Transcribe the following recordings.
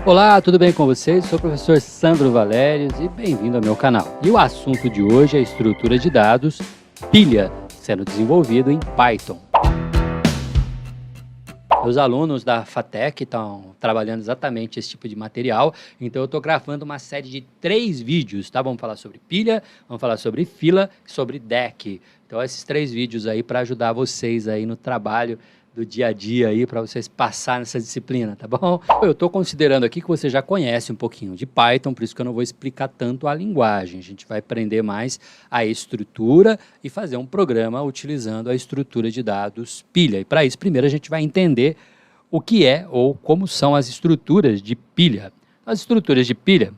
Olá, tudo bem com vocês? Sou o professor Sandro Valérios e bem-vindo ao meu canal. E o assunto de hoje é a estrutura de dados pilha, sendo desenvolvido em Python. Os alunos da FATEC estão trabalhando exatamente esse tipo de material, então eu estou gravando uma série de 3 vídeos, tá? Vamos falar sobre pilha, vamos falar sobre fila e sobre deck. Então esses 3 vídeos aí para ajudar vocês aí no trabalho do dia a dia aí, para vocês passarem nessa disciplina, tá bom? Eu estou considerando aqui que você já conhece um pouquinho de Python, por isso que eu não vou explicar tanto a linguagem. A gente vai aprender mais a estrutura e fazer um programa utilizando a estrutura de dados pilha. E para isso, primeiro a gente vai entender o que é ou como são as estruturas de pilha. As estruturas de pilha,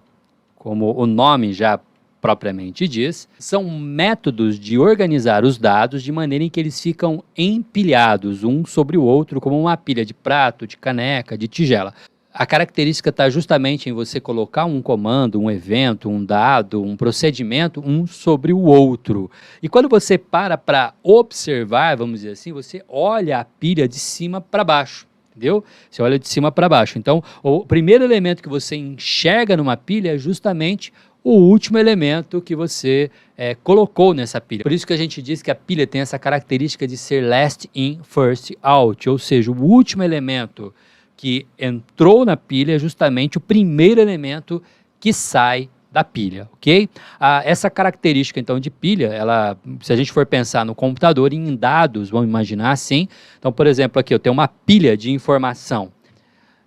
como o nome já propriamente diz, são métodos de organizar os dados de maneira em que eles ficam empilhados um sobre o outro, como uma pilha de prato, de caneca, de tigela. A característica está justamente em você colocar um comando, um evento, um dado, um procedimento, um sobre o outro. E quando você para observar, vamos dizer assim, você olha a pilha de cima para baixo. Entendeu? Você olha de cima para baixo. Então, o primeiro elemento que você enxerga numa pilha é justamente o último elemento que você colocou nessa pilha. Por isso que a gente diz que a pilha tem essa característica de ser last in, first out, ou seja, o último elemento que entrou na pilha é justamente o primeiro elemento que sai da pilha, ok? Essa característica, então, de pilha, ela, se a gente for pensar no computador em dados, vamos imaginar assim, então, por exemplo, aqui eu tenho uma pilha de informação,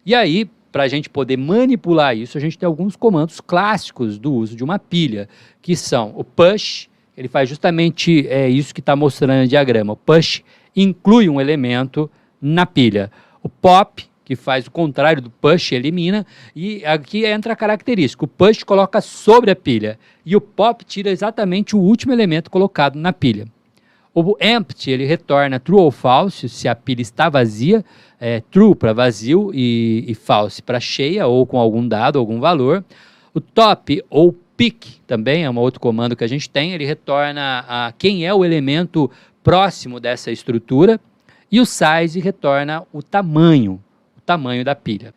e aí, para a gente poder manipular isso, a gente tem alguns comandos clássicos do uso de uma pilha, que são o push, ele faz justamente isso que está mostrando no diagrama. O push inclui um elemento na pilha. O pop, que faz o contrário do push, elimina, e aqui entra a característica. O push coloca sobre a pilha, e o pop tira exatamente o último elemento colocado na pilha. O empty, ele retorna true ou false, se a pilha está vazia, true para vazio e false para cheia ou com algum dado, algum valor. O top ou pick também é um outro comando que a gente tem, ele retorna quem é o elemento próximo dessa estrutura. E o size retorna o tamanho da pilha.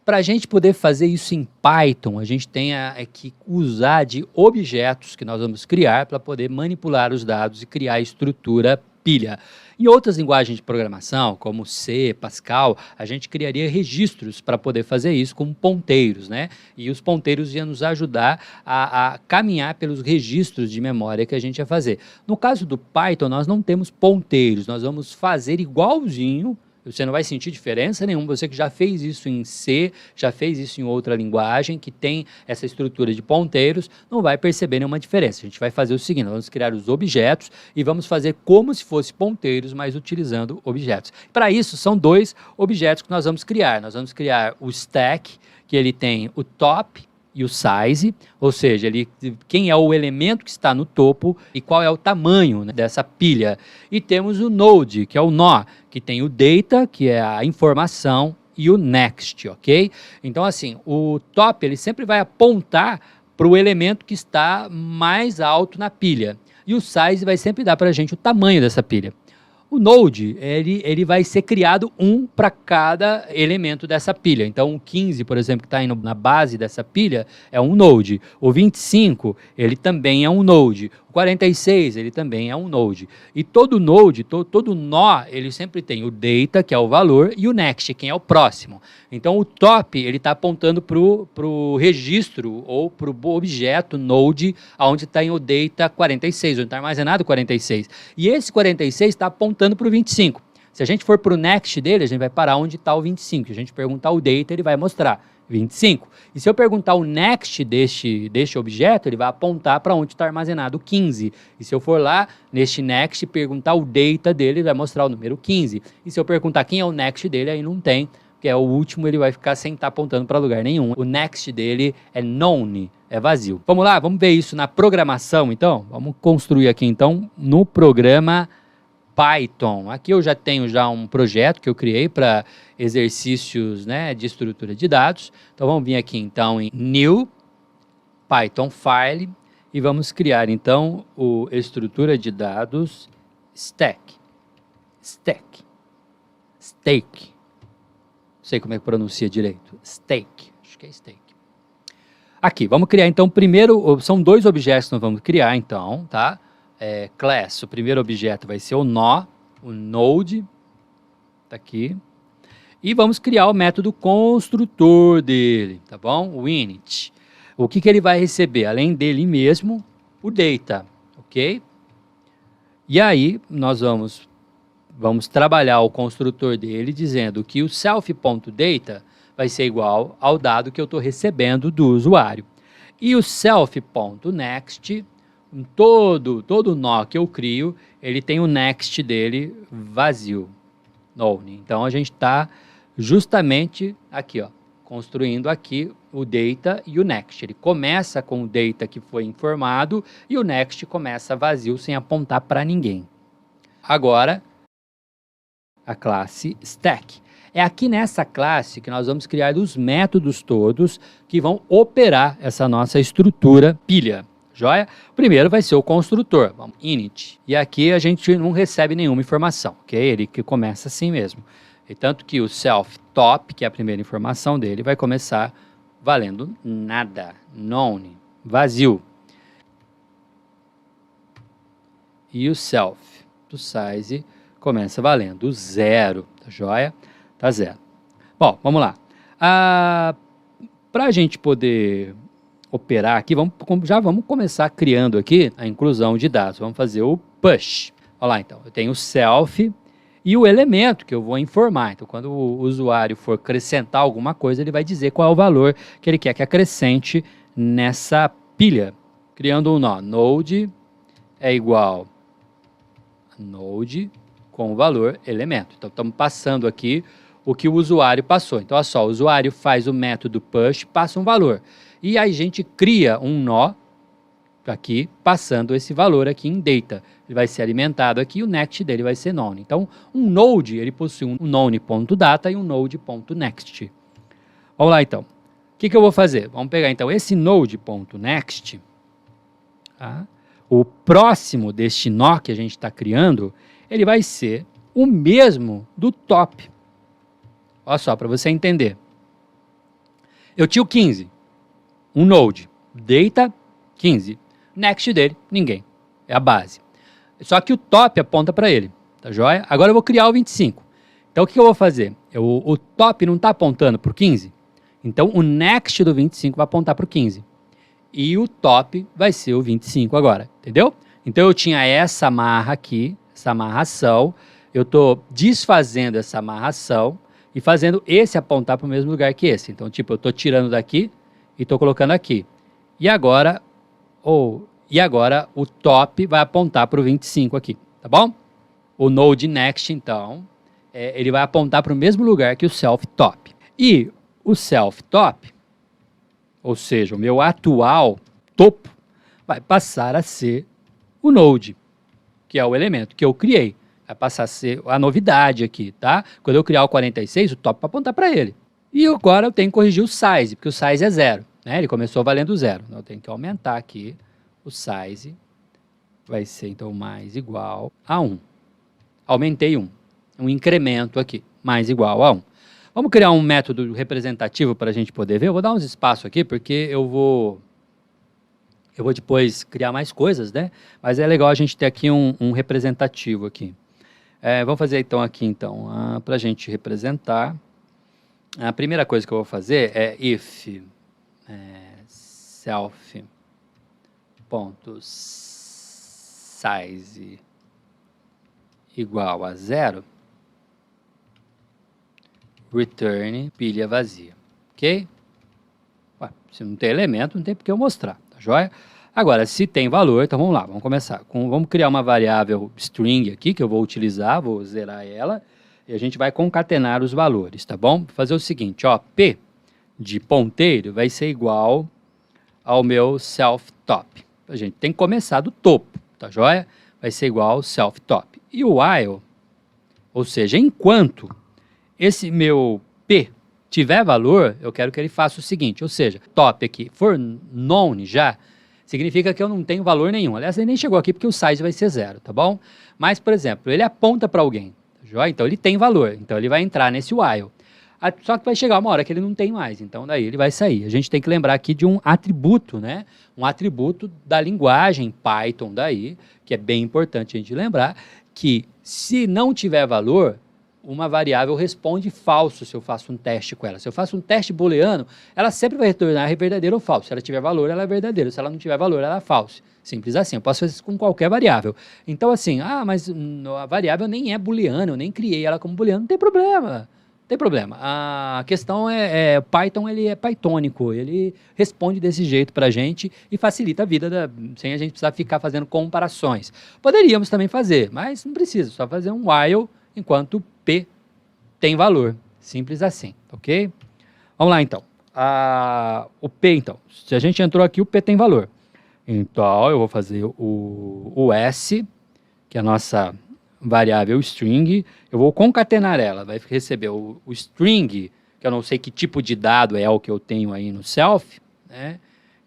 Para a gente poder fazer isso em Python, a gente tem que usar de objetos que nós vamos criar para poder manipular os dados e criar a estrutura pilha. Em outras linguagens de programação, como C, Pascal, a gente criaria registros para poder fazer isso como ponteiros, né? E os ponteiros iam nos ajudar a caminhar pelos registros de memória que a gente ia fazer. No caso do Python, nós não temos ponteiros, nós vamos fazer igualzinho. Você não vai sentir diferença nenhuma, você que já fez isso em C, já fez isso em outra linguagem, que tem essa estrutura de ponteiros, não vai perceber nenhuma diferença. A gente vai fazer o seguinte, nós vamos criar os objetos e vamos fazer como se fosse ponteiros, mas utilizando objetos. Para isso, são 2 objetos que nós vamos criar. Nós vamos criar o stack, que ele tem o top e o size, ou seja, quem é o elemento que está no topo e qual é o tamanho, né, dessa pilha. E temos o node, que é o nó, que tem o data, que é a informação, e o next, ok? Então, assim, o top ele sempre vai apontar para o elemento que está mais alto na pilha. E o size vai sempre dar para a gente o tamanho dessa pilha. O node, ele vai ser criado um para cada elemento dessa pilha. Então, o 15, por exemplo, que está indo na base dessa pilha, é um node. O 25, ele também é um node. O 46, ele também é um node. E todo node, todo nó, ele sempre tem o data, que é o valor, e o next, quem é o próximo. Então, o top, ele está apontando para o registro ou para o objeto node, onde está o data 46, onde está armazenado 46. E esse 46 está apontando para o 25. Se a gente for para o next dele, a gente vai parar onde está o 25. Se a gente perguntar o data, ele vai mostrar 25. E se eu perguntar o next deste objeto, ele vai apontar para onde está armazenado o 15. E se eu for lá neste next e perguntar o data dele, ele vai mostrar o número 15. E se eu perguntar quem é o next dele, aí não tem, que é o último, ele vai ficar sem estar apontando para lugar nenhum. O next dele é none, é vazio. Vamos lá, vamos ver isso na programação, então? Vamos construir aqui, então, no programa Python. Aqui eu já tenho um projeto que eu criei para exercícios, né, de estrutura de dados. Então vamos vir aqui então em New, Python File, e vamos criar então o estrutura de dados Stake. Não sei como é que pronuncia direito. Stake. acho que é steak. Aqui, vamos criar então primeiro, são dois objetos que nós vamos criar então, tá? Class, o primeiro objeto vai ser o nó, o node, tá aqui. E vamos criar o método construtor dele, tá bom? O init. O que ele vai receber? Além dele mesmo, o data, ok? E aí, nós vamos trabalhar o construtor dele dizendo que o self.data vai ser igual ao dado que eu estou recebendo do usuário. E o self.next, todo nó que eu crio, ele tem o next dele vazio, none. Então, a gente está justamente aqui, ó, construindo aqui o data e o next. Ele começa com o data que foi informado e o next começa vazio, sem apontar para ninguém. Agora, a classe stack. É aqui nessa classe que nós vamos criar os métodos todos que vão operar essa nossa estrutura pilha. Joia? Primeiro vai ser o construtor, vamos, init. E aqui a gente não recebe nenhuma informação, ok? Ele que começa assim mesmo. E tanto que o self top, que é a primeira informação dele, vai começar valendo nada, none, vazio. E o self do size começa valendo 0, tá joia? Tá 0. Bom, vamos lá. Para a gente poder operar aqui, já vamos começar criando aqui a inclusão de dados. Vamos fazer o push. Olha lá, então. Eu tenho o self e o elemento que eu vou informar. Então, quando o usuário for acrescentar alguma coisa, ele vai dizer qual é o valor que ele quer que acrescente nessa pilha. Criando um nó. Node é igual a node com o valor elemento. Então, estamos passando aqui o que o usuário passou. Então, olha só, o usuário faz o método push, passa um valor. E aí a gente cria um nó aqui, passando esse valor aqui em data. Ele vai ser alimentado aqui e o next dele vai ser none. Então, um node, ele possui um none.data e um node.next. Vamos lá, então. O que eu vou fazer? Vamos pegar, então, esse node.next. Tá? O próximo deste nó que a gente está criando, ele vai ser o mesmo do top. Olha só, para você entender. Eu tinha o 15, um node, data 15, next dele, ninguém, é a base. Só que o top aponta para ele, tá joia? Agora eu vou criar o 25. Então o que eu vou fazer? O top não está apontando para o 15, então o next do 25 vai apontar para o 15. E o top vai ser o 25 agora, entendeu? Então eu tinha essa amarra aqui, essa amarração, eu estou desfazendo essa amarração e fazendo esse apontar para o mesmo lugar que esse. Então, tipo, eu estou tirando daqui e estou colocando aqui. E agora o top vai apontar para o 25 aqui, tá bom? O node next, então, ele vai apontar para o mesmo lugar que o self top. E o self top, ou seja, o meu atual topo, vai passar a ser o node, que é o elemento que eu criei. Vai passar a ser a novidade aqui, tá? Quando eu criar o 46, o top vai apontar para ele. E agora eu tenho que corrigir o size, porque o size é 0, né? Ele começou valendo 0. Então eu tenho que aumentar aqui o size. Vai ser, então, mais igual a 1. Aumentei 1. Um incremento aqui, mais igual a 1. Vamos criar um método representativo para a gente poder ver. Eu vou dar uns espaços aqui, porque eu vou depois criar mais coisas, né? Mas é legal a gente ter aqui um representativo aqui. Vamos fazer então aqui, para a gente representar. A primeira coisa que eu vou fazer é if self.size igual a 0, return pilha vazia, ok? Ué, se não tem elemento, não tem por que eu mostrar, tá joia? Agora, se tem valor, então vamos lá, vamos começar. Vamos criar uma variável string aqui, que eu vou utilizar, vou zerar ela, e a gente vai concatenar os valores, tá bom? Vou fazer o seguinte, ó, P de ponteiro vai ser igual ao meu self-top. A gente tem que começar do topo, tá joia? Vai ser igual ao self-top. E o while, ou seja, enquanto esse meu P tiver valor, eu quero que ele faça o seguinte, ou seja, top aqui for known já, significa que eu não tenho valor nenhum. Aliás, ele nem chegou aqui porque o size vai ser 0, tá bom? Mas, por exemplo, ele aponta para alguém, tá joia? Então ele tem valor, então ele vai entrar nesse while. Só que vai chegar uma hora que ele não tem mais, então daí ele vai sair. A gente tem que lembrar aqui de um atributo, né? Um atributo da linguagem Python daí, que é bem importante a gente lembrar, que se não tiver valor, uma variável responde falso se eu faço um teste com ela. Se eu faço um teste booleano, ela sempre vai retornar verdadeiro ou falso. Se ela tiver valor, ela é verdadeira. Se ela não tiver valor, ela é falso. Simples assim. Eu posso fazer isso com qualquer variável. Então, assim, mas a variável nem é booleana, eu nem criei ela como booleana, não tem problema. Não tem problema. A questão Python, ele é pythônico, ele responde desse jeito para a gente e facilita a vida sem a gente precisar ficar fazendo comparações. Poderíamos também fazer, mas não precisa, só fazer um while enquanto P tem valor. Simples assim, ok? Vamos lá, então. O P, então. Se a gente entrou aqui, o P tem valor. Então, eu vou fazer o S, que é a nossa variável string. Eu vou concatenar ela. Vai receber o string, que eu não sei que tipo de dado é o que eu tenho aí no self, né?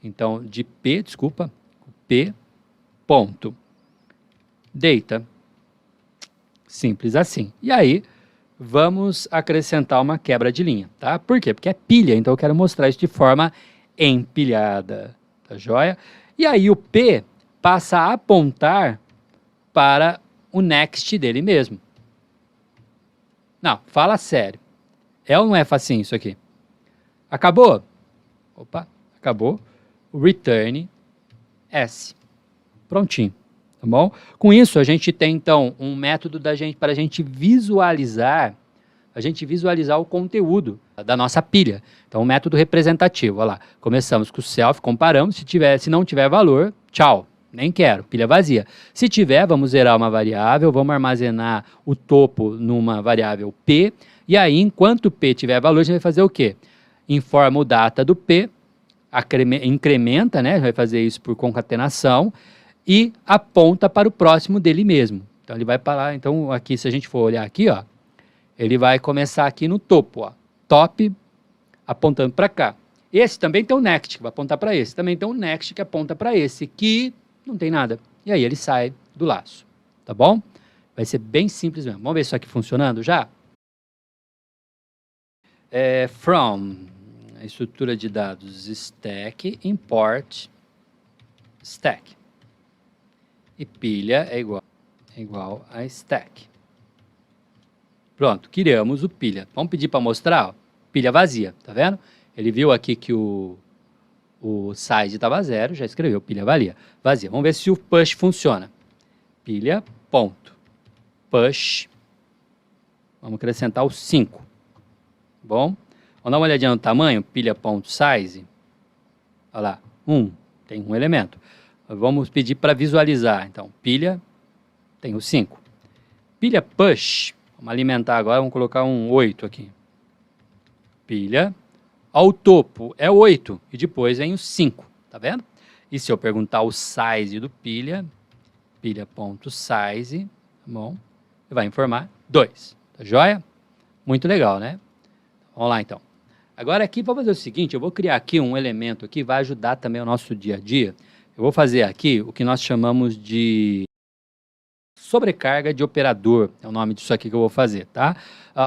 Então, de P, desculpa, P, ponto, data. Simples assim. E aí, vamos acrescentar uma quebra de linha, tá? Por quê? Porque é pilha, então eu quero mostrar isso de forma empilhada, tá joia? E aí o P passa a apontar para o next dele mesmo. Não, fala sério. É ou não é facinho isso aqui? Acabou? Opa, acabou. O return S. Prontinho. Tá bom? Com isso, a gente tem, então, um método para a gente visualizar o conteúdo da nossa pilha. Então, um método representativo. Olha lá, começamos com o self, comparamos, se não tiver valor, tchau, nem quero, pilha vazia. Se tiver, vamos zerar uma variável, vamos armazenar o topo numa variável P, e aí, enquanto P tiver valor, a gente vai fazer o quê? Informa o data do P, incrementa, né? Vai fazer isso por concatenação, e aponta para o próximo dele mesmo. Então, ele vai parar. Então, aqui, se a gente for olhar aqui, ó, ele vai começar aqui no topo, ó, top, apontando para cá. Esse também tem um next, que vai apontar para esse. Também tem um next que aponta para esse, que não tem nada. E aí ele sai do laço, tá bom? Vai ser bem simples mesmo. Vamos ver isso aqui funcionando já? From, estrutura de dados, stack, import, stack. E pilha é igual a stack. Pronto, criamos o pilha. Vamos pedir para mostrar? Ó, pilha vazia, tá vendo? Ele viu aqui que o size estava 0, já escreveu pilha vazia. Vamos ver se o push funciona. Pilha, ponto. Push. Vamos acrescentar o 5. Bom, vamos dar uma olhadinha no tamanho. Pilha, ponto, size. Olha lá, 1. Tem um elemento. Vamos pedir para visualizar. Então, pilha, tem o 5. Pilha push, vamos alimentar agora, vamos colocar um 8 aqui. Pilha, ao topo é 8 e depois vem o 5, tá vendo? E se eu perguntar o size do pilha, pilha.size, tá bom? Ele vai informar 2, tá joia? Muito legal, né? Vamos lá, então. Agora aqui, vamos fazer o seguinte, eu vou criar aqui um elemento que vai ajudar também o nosso dia a dia. Eu vou fazer aqui o que nós chamamos de sobrecarga de operador, é o nome disso aqui que eu vou fazer, tá?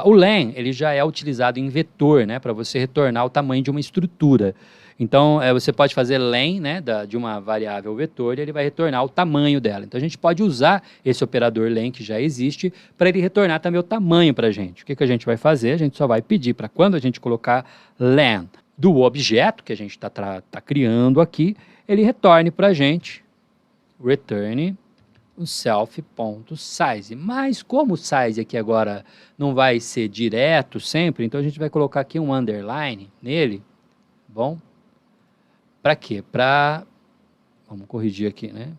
O len, ele já é utilizado em vetor, né, para você retornar o tamanho de uma estrutura. Então, você pode fazer len, né, de uma variável vetor, e ele vai retornar o tamanho dela. Então, a gente pode usar esse operador len, que já existe, para ele retornar também o tamanho para a gente. O que a gente vai fazer? A gente só vai pedir para quando a gente colocar len do objeto que a gente está criando aqui, ele retorne para a gente, return o self.size. Mas como o size aqui agora não vai ser direto sempre, então a gente vai colocar aqui um underline nele, bom? Para quê? Vamos corrigir aqui, né?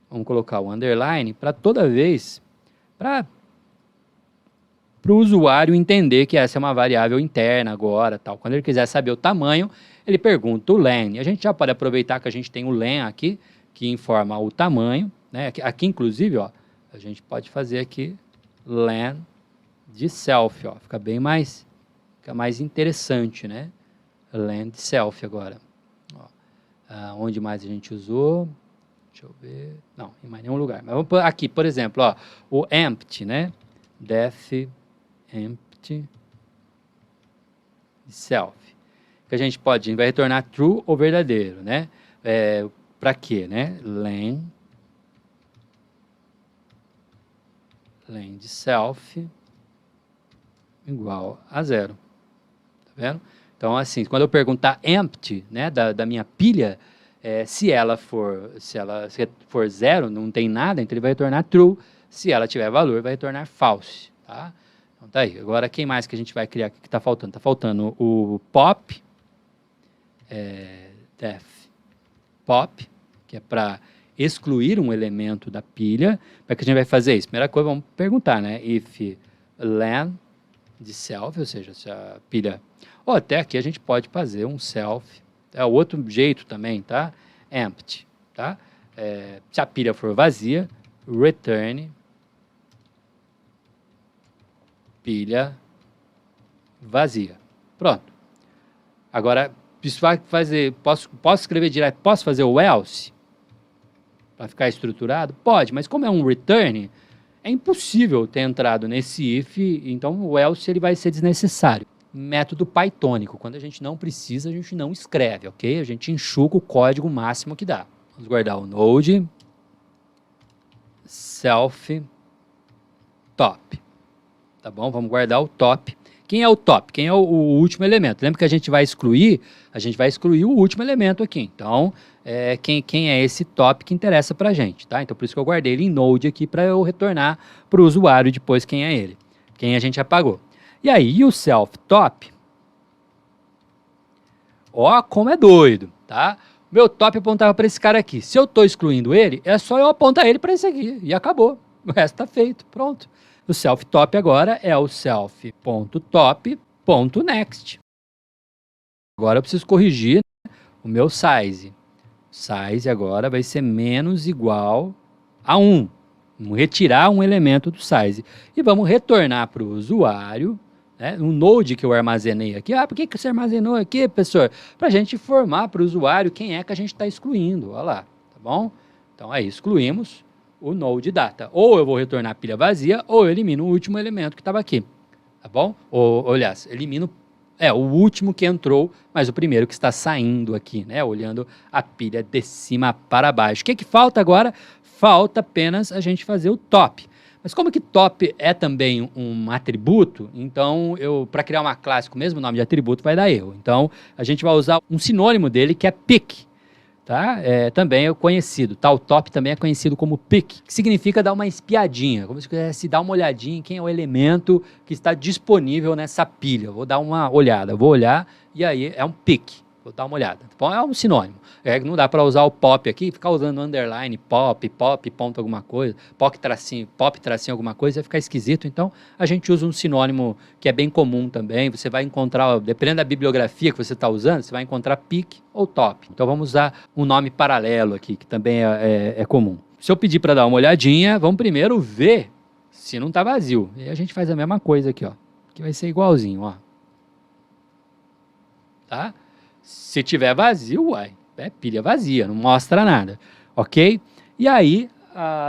Vamos colocar o underline para toda vez, para o usuário entender que essa é uma variável interna agora, tal. Quando ele quiser saber o tamanho, ele pergunta o len. E a gente já pode aproveitar que a gente tem o len aqui, que informa o tamanho, né? Aqui, inclusive, ó, a gente pode fazer aqui len de self, ó, fica mais interessante, né? Len de self agora. Ó, onde mais a gente usou? Deixa eu ver. Não, em mais nenhum lugar. Mas vamos aqui, por exemplo, ó, o empty, né? Def empty de self. Que a gente vai retornar true ou verdadeiro, né? Para quê, né? Len de self igual a 0. Tá vendo? Então, assim, quando eu perguntar empty, né, da minha pilha, se ela for 0, não tem nada, então ele vai retornar true. Se ela tiver valor, vai retornar false, tá? Então tá aí. Agora, quem mais que a gente vai criar aqui que está faltando? Está faltando o pop, def pop, que é para excluir um elemento da pilha. Para que a gente vai fazer isso? Primeira coisa, vamos perguntar, né? If len de self, ou seja, se a pilha... Ou até aqui a gente pode fazer um self, é outro jeito também, tá? Empty, tá? Se a pilha for vazia, return pilha vazia. Pronto. Agora, isso vai fazer... Posso escrever direto, posso fazer o else? Para ficar estruturado? Pode, mas como é um return, é impossível ter entrado nesse if, então o else ele vai ser desnecessário. Método pythônico, quando a gente não precisa, a gente não escreve, ok? A gente enxuga o código máximo que dá. Vamos guardar o node self top, tá bom? Vamos guardar o top. Quem é o top? Quem é o último elemento? Lembra que a gente vai excluir o último elemento aqui. Então, quem é esse top que interessa para a gente, tá? Então, por isso que eu guardei ele em node aqui para eu retornar para o usuário depois quem é ele, quem a gente apagou. E aí, o self top, ó como é doido, tá? Meu top apontava para esse cara aqui. Se eu estou excluindo ele, é só eu apontar ele para esse aqui e acabou. O resto está feito, pronto. O self top agora é o self.top.next. Agora eu preciso corrigir, né, o meu size. Size agora vai ser menos igual a 1. Vamos retirar um elemento do size. E vamos retornar para o usuário, né, um node que eu armazenei aqui. Por que você armazenou aqui, professor? Para a gente informar para o usuário quem é que a gente está excluindo. Olha lá, tá bom? Então aí excluímos o node data. Ou eu vou retornar a pilha vazia, ou eu elimino o último elemento que estava aqui. Tá bom? Ou, aliás, elimino o último que entrou, mas o primeiro que está saindo aqui, né? Olhando a pilha de cima para baixo. O que falta agora? Falta apenas a gente fazer o top. Mas como que top é também um atributo, então para criar uma classe com o mesmo nome de atributo vai dar erro. Então a gente vai usar um sinônimo dele que é pick. Tá? Também é conhecido, tá? O top também é conhecido como pick, que significa dar uma espiadinha, como se quisesse dar uma olhadinha em quem é o elemento que está disponível nessa pilha. Vou dar uma olhada, vou olhar e aí é um pick, vou dar uma olhada. Então é um sinônimo. Não dá para usar o pop aqui, ficar usando underline, pop, ponto alguma coisa, pop tracinho alguma coisa, vai ficar esquisito. Então a gente usa um sinônimo que é bem comum também. Você vai encontrar, dependendo da bibliografia que você está usando, você vai encontrar pick ou top. Então vamos usar um nome paralelo aqui, que também é comum. Se eu pedir para dar uma olhadinha, vamos primeiro ver se não está vazio. E a gente faz a mesma coisa aqui, ó, que vai ser igualzinho, ó. Tá? Se tiver vazio, é pilha vazia, não mostra nada, ok? E aí,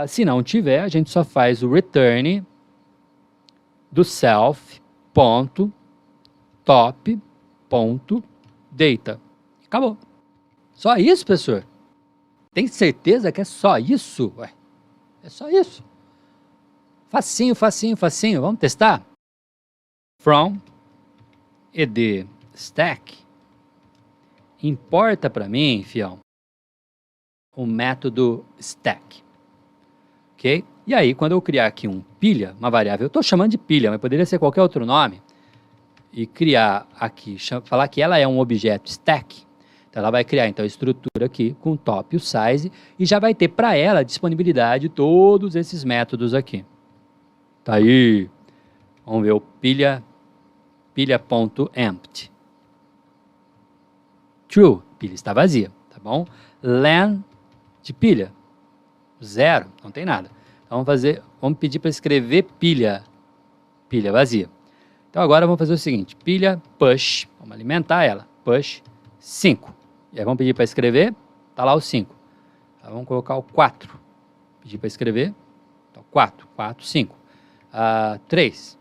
se não tiver, a gente só faz o return do self.top.data. Acabou. Só isso, professor? Tem certeza que é só isso? É só isso. Facinho, facinho, facinho. Vamos testar? From ed stack. Importa para mim, fião, o método stack, ok? E aí, quando eu criar aqui um pilha, uma variável, eu estou chamando de pilha, mas poderia ser qualquer outro nome, e criar aqui, falar que ela é um objeto stack, então ela vai criar então a estrutura aqui com o top e o size, e já vai ter para ela a disponibilidade de todos esses métodos aqui. Tá aí, vamos ver o pilha.empty. True, pilha está vazia, tá bom? Len de pilha, 0, não tem nada. Então vamos pedir para escrever pilha vazia. Então agora vamos fazer o seguinte, pilha push, vamos alimentar ela, push 5. E aí vamos pedir para escrever, tá lá o 5. Então, vamos colocar o 4, pedir para escrever, então 4, 5. 3,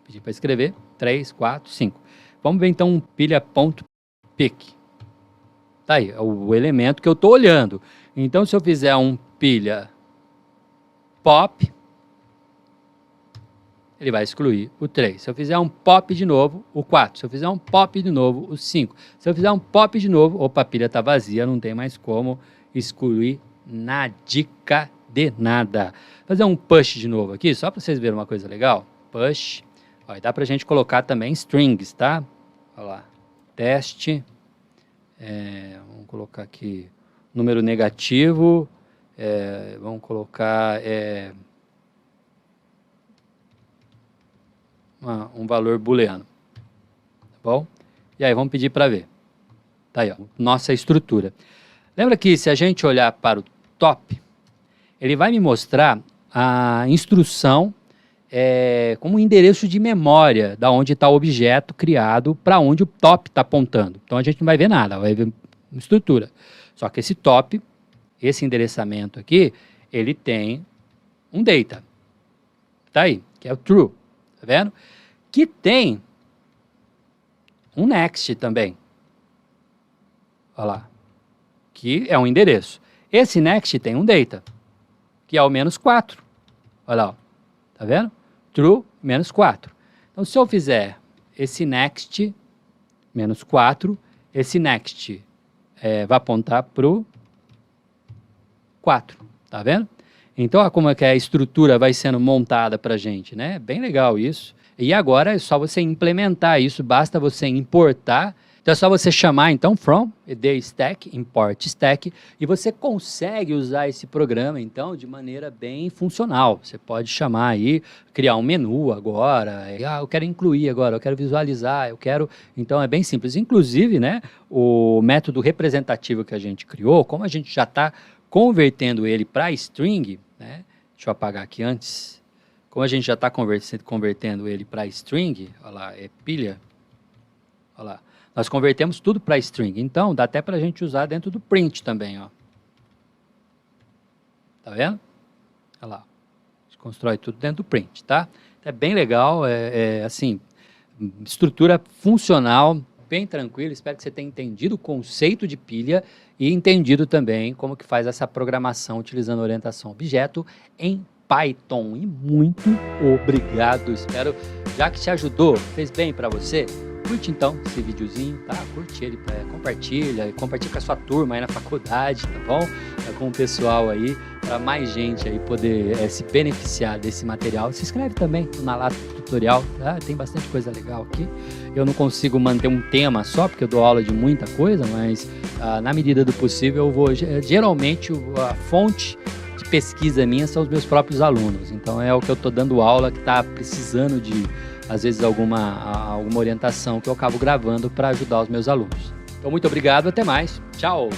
pedir para escrever, 3, 4, 5. Vamos ver então pilha.pick. Tá aí, é o elemento que eu estou olhando. Então, se eu fizer um pilha pop, ele vai excluir o 3. Se eu fizer um pop de novo, o 4. Se eu fizer um pop de novo, o 5. Se eu fizer um pop de novo, opa, a pilha está vazia, não tem mais como excluir na dica de nada. Vou fazer um push de novo aqui, só para vocês verem uma coisa legal. Push. Ó, dá para a gente colocar também strings, tá? Olha lá. Teste. Vamos colocar aqui número negativo. Vamos colocar um valor booleano. Tá bom? E aí, vamos pedir para ver. Tá aí, ó, nossa estrutura. Lembra que se a gente olhar para o top, ele vai me mostrar a instrução como um endereço de memória da onde está o objeto criado para onde o top está apontando. Então a gente não vai ver nada, vai ver uma estrutura. Só que esse top, esse endereçamento aqui, ele tem um data. Tá aí, que é o true. Tá vendo? Que tem um next também. Olha lá. Que é um endereço. Esse next tem um data, que é o -4. Olha lá. Ó. Tá vendo? True, -4. Então, se eu fizer esse next, -4, esse next vai apontar para o 4. Tá vendo? Então, olha como é que a estrutura vai sendo montada para a gente, né? Bem legal isso. E agora é só você implementar isso, basta você importar. Então é só você chamar, então, from, the stack, import stack, e você consegue usar esse programa, então, de maneira bem funcional. Você pode chamar aí, criar um menu agora, eu quero incluir agora, eu quero visualizar, eu quero... Então é bem simples. Inclusive, né, o método representativo que a gente criou, como a gente já está convertendo ele para string, né? Deixa eu apagar aqui antes. Como a gente já está convertendo ele para string, olha lá, pilha, olha lá. Nós convertemos tudo para string, então dá até para a gente usar dentro do print também, ó. Tá vendo? Olha lá, a gente constrói tudo dentro do print, tá? É bem legal, assim, estrutura funcional, bem tranquilo. Espero que você tenha entendido o conceito de pilha e entendido também como que faz essa programação utilizando orientação objeto em Python. E muito obrigado, espero, já que te ajudou, fez bem para você, curte então esse videozinho, tá? Curte ele, compartilha com a sua turma aí na faculdade, tá bom? Com o pessoal aí, para mais gente aí poder se beneficiar desse material. Se inscreve também no Nalato Tutorial, tá? Tem bastante coisa legal aqui. Eu não consigo manter um tema só, porque eu dou aula de muita coisa, mas na medida do possível eu vou, geralmente a fonte de pesquisa minha são os meus próprios alunos, então é o que eu estou dando aula, que está precisando de, às vezes, alguma orientação que eu acabo gravando para ajudar os meus alunos. Então, muito obrigado, até mais, tchau!